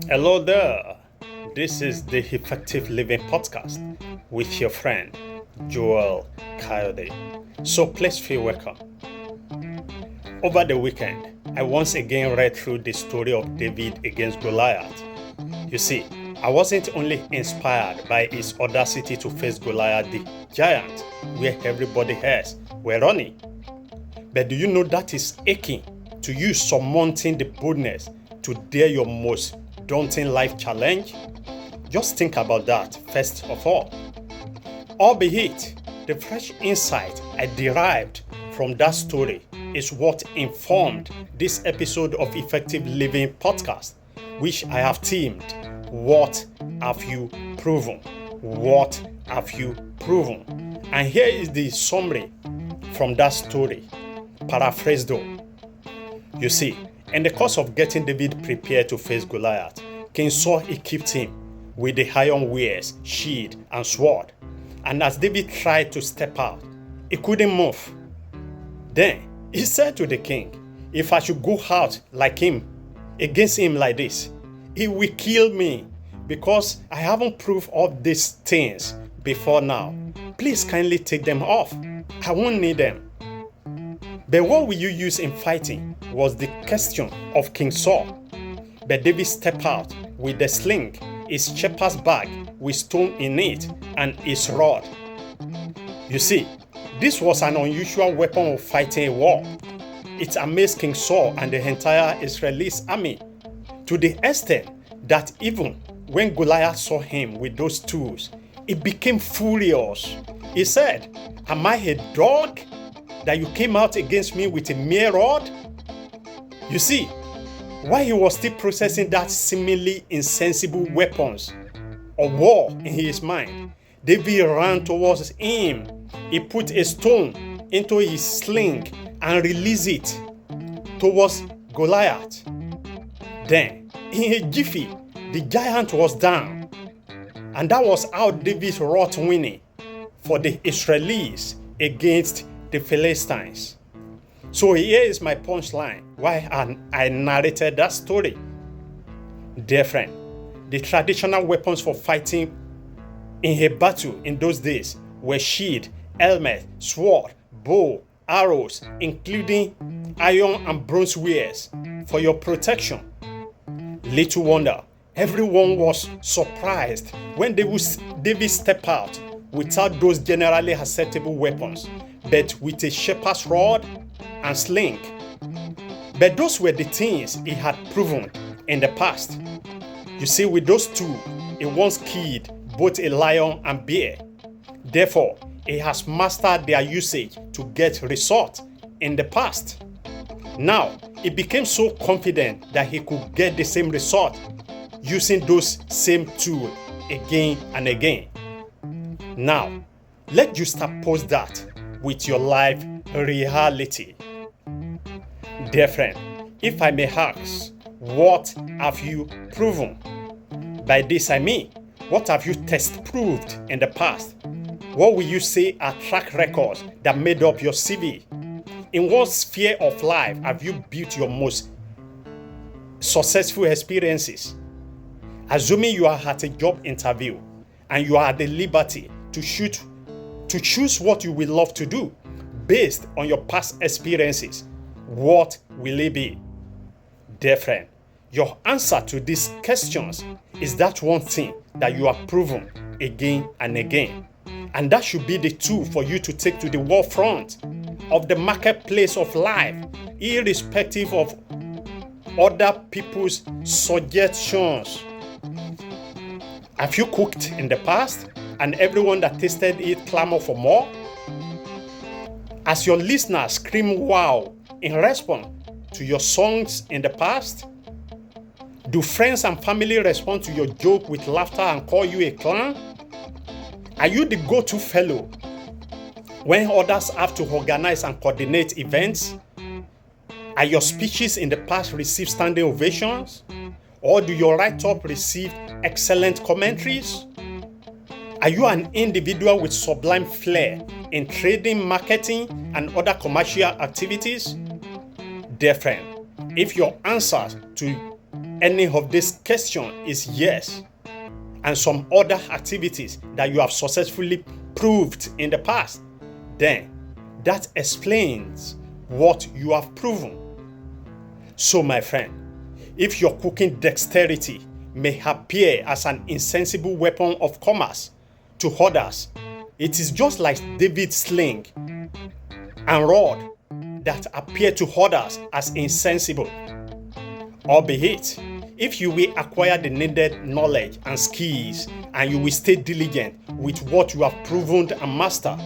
Hello there. This is the Effective Living Podcast with your friend Joel Kayode. So please feel welcome. Over the weekend, I once again read through the story of David against Goliath. You see, I wasn't only inspired by his audacity to face Goliath the giant, where everybody else were running, but do you know that is aching to you surmounting the boldness to dare your most daunting life challenge? Just think about that first of all. Albeit, the fresh insight I derived from that story is what informed this episode of Effective Living Podcast, which I have themed, What Have You Proven? What have you proven? And here is the summary from that story, paraphrased though. You see, in the course of getting David prepared to face Goliath, King Saul equipped him with the iron wares, shield, and sword. And as David tried to step out, he couldn't move. Then he said to the king, if I should go out like him, against him like this, he will kill me because I haven't proved all these things before now. Please kindly take them off. I won't need them. But what will you use in fighting was the question of King Saul. But David stepped out with the sling, his shepherd's bag with stone in it, and his rod. You see, this was an unusual weapon of fighting a war. It amazed King Saul and the entire Israeli army to the extent that even when Goliath saw him with those tools, he became furious. He said, "Am I a dog that you came out against me with a mere rod?" You see, while he was still processing that seemingly insensible weapons of war in his mind, David ran towards him. He put a stone into his sling and released it towards Goliath. Then, in a jiffy, the giant was down. And that was how David wrought winning for the Israelis against the Philistines. So here is my punchline why I narrated that story. Dear friend, the traditional weapons for fighting in a battle in those days were shield, helmet, sword, bow, arrows, including iron and bronze wares for your protection. Little wonder, everyone was surprised when David stepped out without those generally acceptable weapons, but with a shepherd's rod and sling. But those were the things he had proven in the past. You see, with those two, he once killed both a lion and bear. Therefore, he has mastered their usage to get results in the past. Now, he became so confident that he could get the same result using those same tools again and again. Now, let's juxtapose that with your life reality. Dear friend, if I may ask, what have you proven? By this I mean, what have you test proved in the past? What will you say are track records that made up your CV? In what sphere of life have you built your most successful experiences? Assuming you are at a job interview and you are at the liberty to choose what you will love to do based on your past experiences, what will it be? Dear friend, your answer to these questions is that one thing that you have proven again and again. And that should be the tool for you to take to the war front of the marketplace of life, irrespective of other people's suggestions. Have you cooked in the past and everyone that tasted it clamored for more? As your listeners scream wow in response to your songs in the past? Do friends and family respond to your joke with laughter and call you a clown? Are you the go-to fellow when others have to organize and coordinate events? Are your speeches in the past receive standing ovations? Or do your write-up receive excellent commentaries? Are you an individual with sublime flair in trading, marketing, and other commercial activities? Dear friend, if your answer to any of this question is yes, and some other activities that you have successfully proved in the past, then that explains what you have proven. So, my friend, if your cooking dexterity may appear as an insensible weapon of commerce to others, it is just like David's sling and rod that appear to others as insensible. Albeit, if you will acquire the needed knowledge and skills, and you will stay diligent with what you have proven and mastered,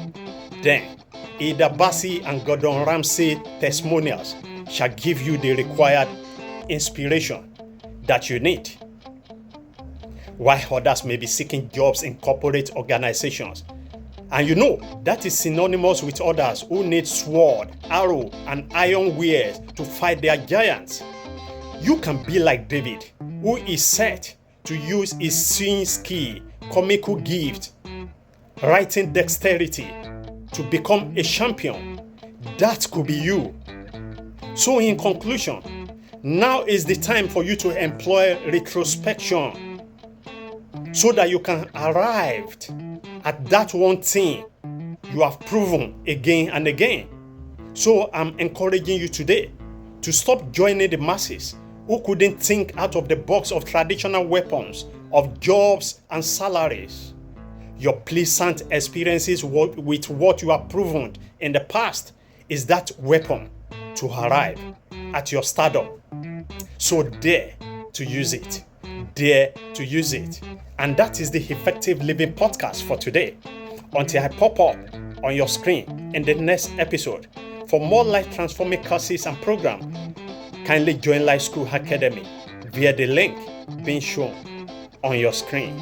then Ida Bassi and Gordon Ramsay testimonials shall give you the required inspiration that you need. While others may be seeking jobs in corporate organizations, and that is synonymous with others who need sword, arrow, and iron wares to fight their giants, you can be like David, who is set to use his singing skill, comical gift, writing dexterity to become a champion. That could be you. So in conclusion, now is the time for you to employ retrospection so that you can arrive at that one thing you have proven again and again. So I'm encouraging you today to stop joining the masses who couldn't think out of the box of traditional weapons of jobs and salaries. Your pleasant experiences with what you have proven in the past is that weapon to arrive at your stardom. So dare to use it. Dare to use it. And that is the Effective Living Podcast for today. Until I pop up on your screen in the next episode, for more life-transforming courses and programs, kindly join Life School Academy via the link being shown on your screen.